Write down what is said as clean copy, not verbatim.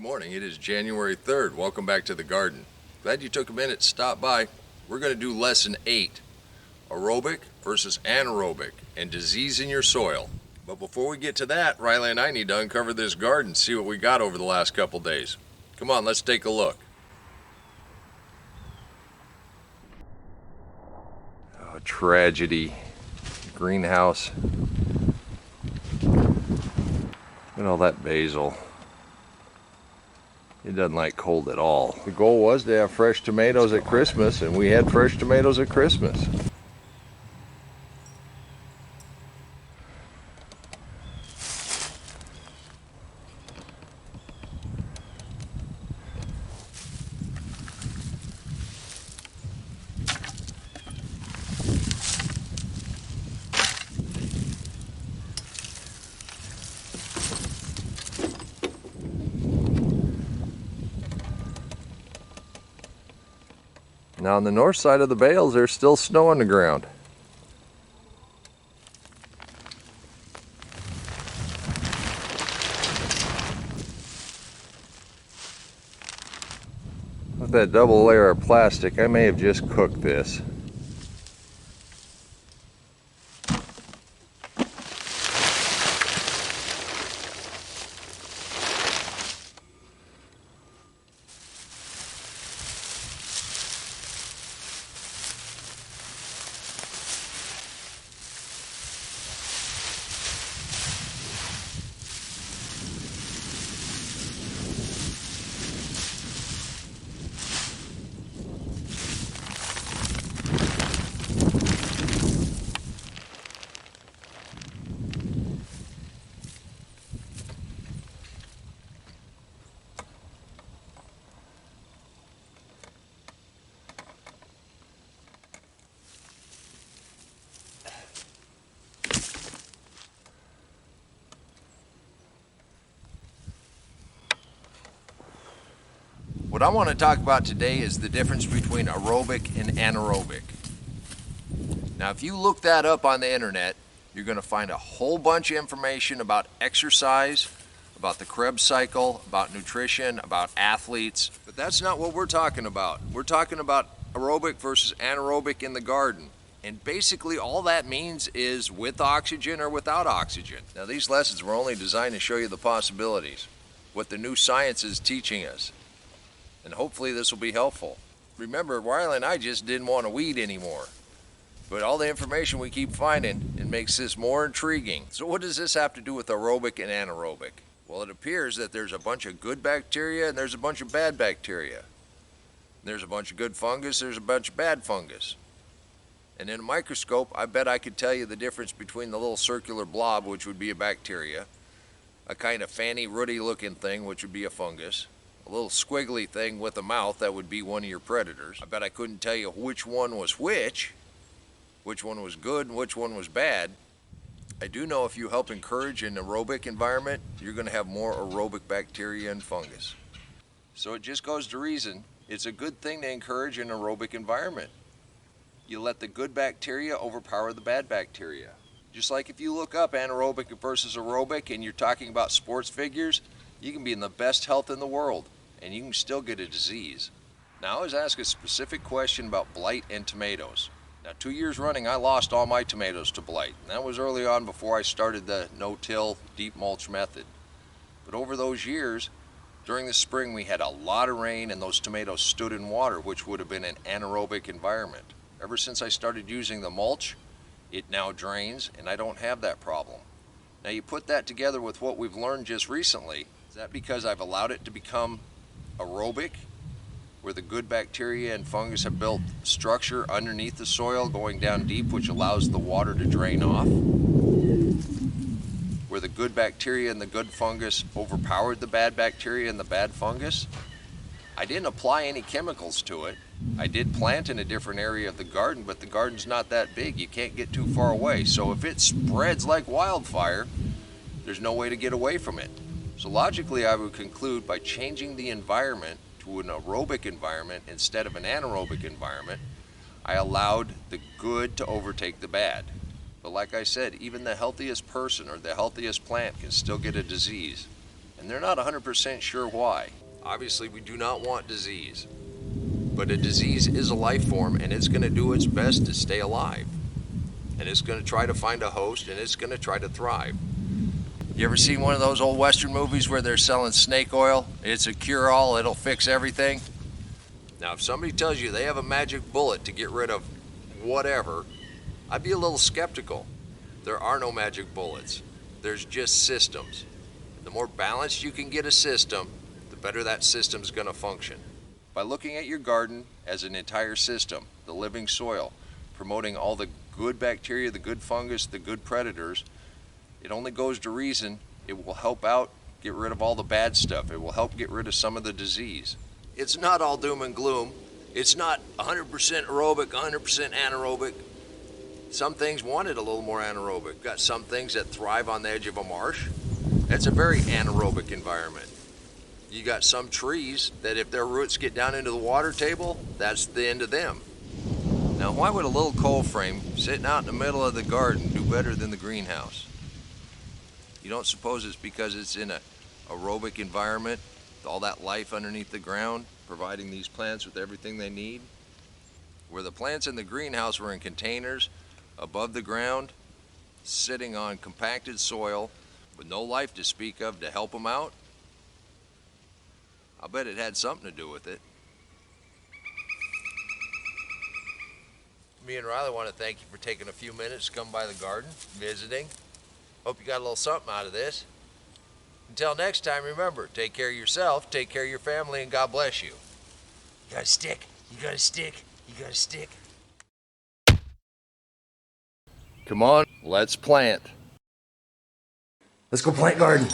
Good morning. It is January 3rd. Welcome back to the garden. Glad you took a minute to stop by. We're going to do lesson 8, aerobic versus anaerobic and disease in your soil. But before we get to that, Riley and I need to uncover this garden, see what we got over the last couple days. Come on, let's take a look. Oh, tragedy. Greenhouse. Look at all that basil. It doesn't like cold at all. The goal was to have fresh tomatoes at Christmas, and we had fresh tomatoes at Christmas. Now on the north side of the bales, there's still snow on the ground. With that double layer of plastic, I may have just cooked this. What I want to talk about today is the difference between aerobic and anaerobic. Now, if you look that up on the internet, you're going to find a whole bunch of information about exercise, about the Krebs cycle, about nutrition, about athletes. But that's not what we're talking about. We're talking about aerobic versus anaerobic in the garden. And basically all that means is with oxygen or without oxygen. Now, these lessons were only designed to show you the possibilities, what the new science is teaching us. And hopefully this will be helpful. Remember, Riley and I just didn't want to weed anymore. But all the information we keep finding, it makes this more intriguing. So what does this have to do with aerobic and anaerobic? Well, it appears that there's a bunch of good bacteria and there's a bunch of bad bacteria. There's a bunch of good fungus, there's a bunch of bad fungus. And in a microscope, I bet I could tell you the difference between the little circular blob, which would be a bacteria, a kind of fanny rooty looking thing, which would be a fungus, a little squiggly thing with a mouth, that would be one of your predators. I bet I couldn't tell you which one was which one was good and which one was bad. I do know if you help encourage an aerobic environment, you're going to have more aerobic bacteria and fungus. So it just goes to reason, it's a good thing to encourage an aerobic environment. You let the good bacteria overpower the bad bacteria. Just like if you look up anaerobic versus aerobic and you're talking about sports figures, you can be in the best health in the world and you can still get a disease. Now, I was asked a specific question about blight and tomatoes. Now, 2 years running, I lost all my tomatoes to blight. And that was early on before I started the no-till deep mulch method. But over those years, during the spring, we had a lot of rain and those tomatoes stood in water, which would have been an anaerobic environment. Ever since I started using the mulch, it now drains and I don't have that problem. Now, you put that together with what we've learned just recently. Is that because I've allowed it to become aerobic, where the good bacteria and fungus have built structure underneath the soil going down deep, which allows the water to drain off? Where the good bacteria and the good fungus overpowered the bad bacteria and the bad fungus? I didn't apply any chemicals to it. I did plant in a different area of the garden, but the garden's not that big. You can't get too far away. So if it spreads like wildfire, there's no way to get away from it. So logically, I would conclude by changing the environment to an aerobic environment instead of an anaerobic environment, I allowed the good to overtake the bad. But like I said, even the healthiest person or the healthiest plant can still get a disease. and they're not 100% sure why. Obviously, we do not want disease, but a disease is a life form, and it's going to do its best to stay alive, and it's going to try to find a host, and it's going to try to thrive. You ever seen one of those old Western movies where they're selling snake oil? It's a cure-all, it'll fix everything. Now, if somebody tells you they have a magic bullet to get rid of whatever, I'd be a little skeptical. There are no magic bullets. There's just systems. The more balanced you can get a system, the better that system's going to function. By looking at your garden as an entire system, the living soil, promoting all the good bacteria, the good fungus, the good predators, it only goes to reason it will help out get rid of all the bad stuff. It will help get rid of some of the disease. It's not all doom and gloom. It's not 100% aerobic, 100% anaerobic. Some things wanted a little more anaerobic. Got some things that thrive on the edge of a marsh. That's a very anaerobic environment. You got some trees that if their roots get down into the water table, that's the end of them. Now, why would a little coal frame sitting out in the middle of the garden do better than the greenhouse? You don't suppose it's because it's in an aerobic environment, all that life underneath the ground, providing these plants with everything they need? Where the plants in the greenhouse were in containers, above the ground, sitting on compacted soil, with no life to speak of to help them out, I'll bet it had something to do with it. Me and Riley want to thank you for taking a few minutes to come by the garden, visiting. Hope you got a little something out of this. Until next time, remember, take care of yourself, take care of your family, and God bless you. You got a stick, you got a stick, you got a stick. Come on, let's plant. Let's go plant garden.